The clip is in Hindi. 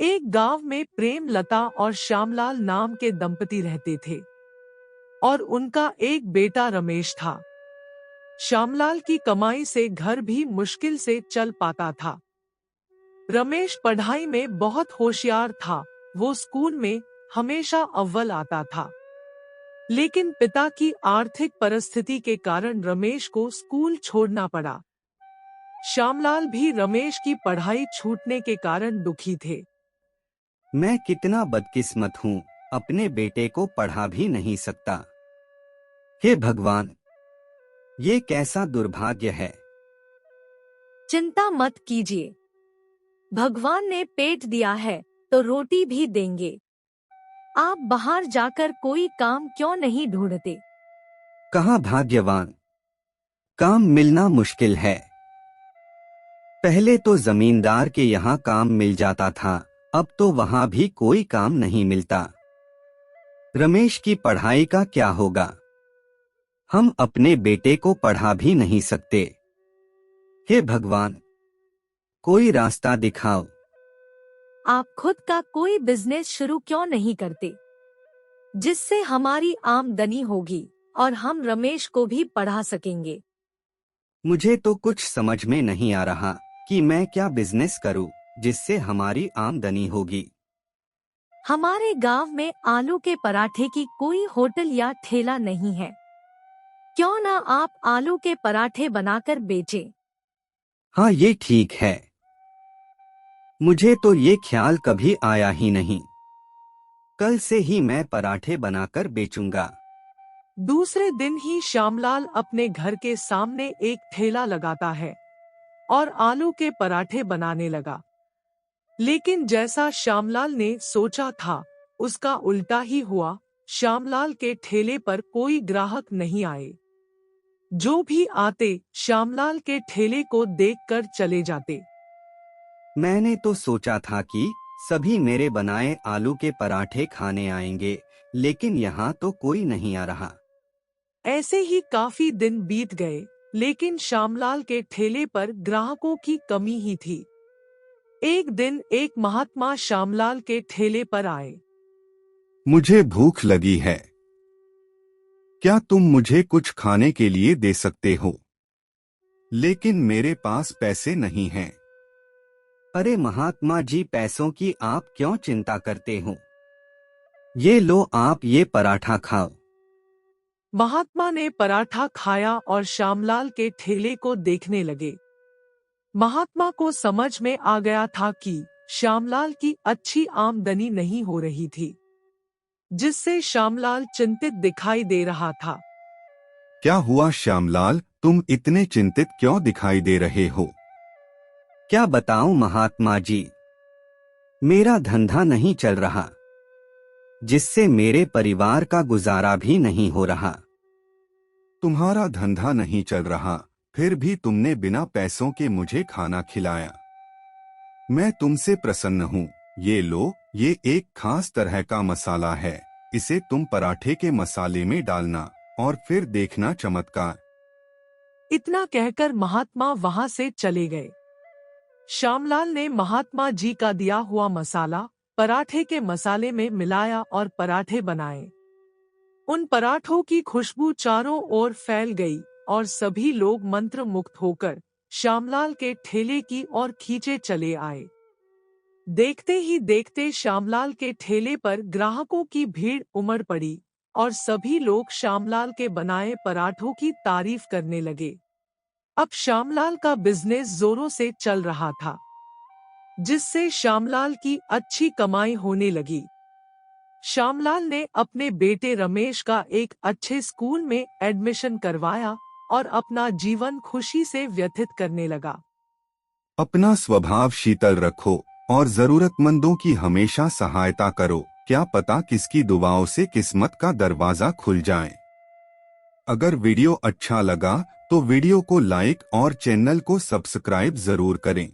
एक गांव में प्रेम लता और श्यामलाल नाम के दंपति रहते थे और उनका एक बेटा रमेश था। श्यामलाल की कमाई से घर भी मुश्किल से चल पाता था। रमेश पढ़ाई में बहुत होशियार था। वो स्कूल में हमेशा अव्वल आता था। लेकिन पिता की आर्थिक परिस्थिति के कारण रमेश को स्कूल छोड़ना पड़ा। श्यामलाल भी रमेश की पढ़ाई छूटने के कारण दुखी थे। मैं कितना बदकिस्मत हूँ, अपने बेटे को पढ़ा भी नहीं सकता। हे भगवान, ये कैसा दुर्भाग्य है। चिंता मत कीजिए, भगवान ने पेट दिया है तो रोटी भी देंगे। आप बाहर जाकर कोई काम क्यों नहीं ढूंढते? कहाँ भाग्यवान, काम मिलना मुश्किल है। पहले तो जमींदार के यहाँ काम मिल जाता था, अब तो वहाँ भी कोई काम नहीं मिलता। रमेश की पढ़ाई का क्या होगा? हम अपने बेटे को पढ़ा भी नहीं सकते। हे भगवान, कोई रास्ता दिखाओ। आप खुद का कोई बिजनेस शुरू क्यों नहीं करते, जिससे हमारी आमदनी होगी और हम रमेश को भी पढ़ा सकेंगे। मुझे तो कुछ समझ में नहीं आ रहा कि मैं क्या बिजनेस करूं जिससे हमारी आमदनी होगी। हमारे गांव में आलू के पराठे की कोई होटल या ठेला नहीं है। क्यों ना आप आलू के पराठे बनाकर बेचें? हाँ, ये ठीक है। मुझे तो ये ख्याल कभी आया ही नहीं। कल से ही मैं पराठे बनाकर बेचूंगा। दूसरे दिन ही श्यामलाल अपने घर के सामने एक ठेला लगाता है और आलू के पराठे बनाने लगा। लेकिन जैसा श्यामलाल ने सोचा था, उसका उल्टा ही हुआ। श्यामलाल के ठेले पर कोई ग्राहक नहीं आए। जो भी आते, श्यामलाल के ठेले को देखकर चले जाते। मैंने तो सोचा था कि सभी मेरे बनाए आलू के पराठे खाने आएंगे, लेकिन यहाँ तो कोई नहीं आ रहा। ऐसे ही काफी दिन बीत गए, लेकिन श्यामलाल के ठेले पर ग्राहकों की कमी ही थी। एक दिन एक महात्मा श्यामलाल के ठेले पर आए। मुझे भूख लगी है, क्या तुम मुझे कुछ खाने के लिए दे सकते हो? लेकिन मेरे पास पैसे नहीं हैं। अरे महात्मा जी, पैसों की आप क्यों चिंता करते हो? ये लो, आप ये पराठा खाओ। महात्मा ने पराठा खाया और श्यामलाल के ठेले को देखने लगे। महात्मा को समझ में आ गया था कि श्यामलाल की अच्छी आमदनी नहीं हो रही थी, जिससे श्यामलाल चिंतित दिखाई दे रहा था। क्या हुआ श्यामलाल, तुम इतने चिंतित क्यों दिखाई दे रहे हो? क्या बताऊं महात्मा जी, मेरा धंधा नहीं चल रहा, जिससे मेरे परिवार का गुजारा भी नहीं हो रहा। तुम्हारा धंधा नहीं चल रहा, फिर भी तुमने बिना पैसों के मुझे खाना खिलाया। मैं तुमसे प्रसन्न हूँ। ये लो, ये एक खास तरह का मसाला है। इसे तुम पराठे के मसाले में डालना और फिर देखना चमत्कार। इतना कहकर महात्मा वहां से चले गए। श्यामलाल ने महात्मा जी का दिया हुआ मसाला पराठे के मसाले में मिलाया और पराठे बनाए। उन पराठों की खुशबू चारों ओर फैल गई और सभी लोग मंत्र मुक्त होकर श्यामलाल के ठेले की ओर खींचे चले आए। देखते ही देखते श्यामलाल के ठेले पर ग्राहकों की भीड़ उमड़ पड़ी और सभी लोग श्यामलाल के बनाए पराठों की तारीफ करने लगे। अब श्यामलाल का बिजनेस जोरों से चल रहा था, जिससे श्यामलाल की अच्छी कमाई होने लगी। श्यामलाल ने अपने बेटे रमेश का एक अच्छे स्कूल में एडमिशन करवाया और अपना जीवन खुशी से व्यतीत करने लगा। अपना स्वभाव शीतल रखो और जरूरतमंदों की हमेशा सहायता करो। क्या पता किसकी दुआओं से किस्मत का दरवाजा खुल जाए। अगर वीडियो अच्छा लगा तो वीडियो को लाइक और चैनल को सब्सक्राइब जरूर करें।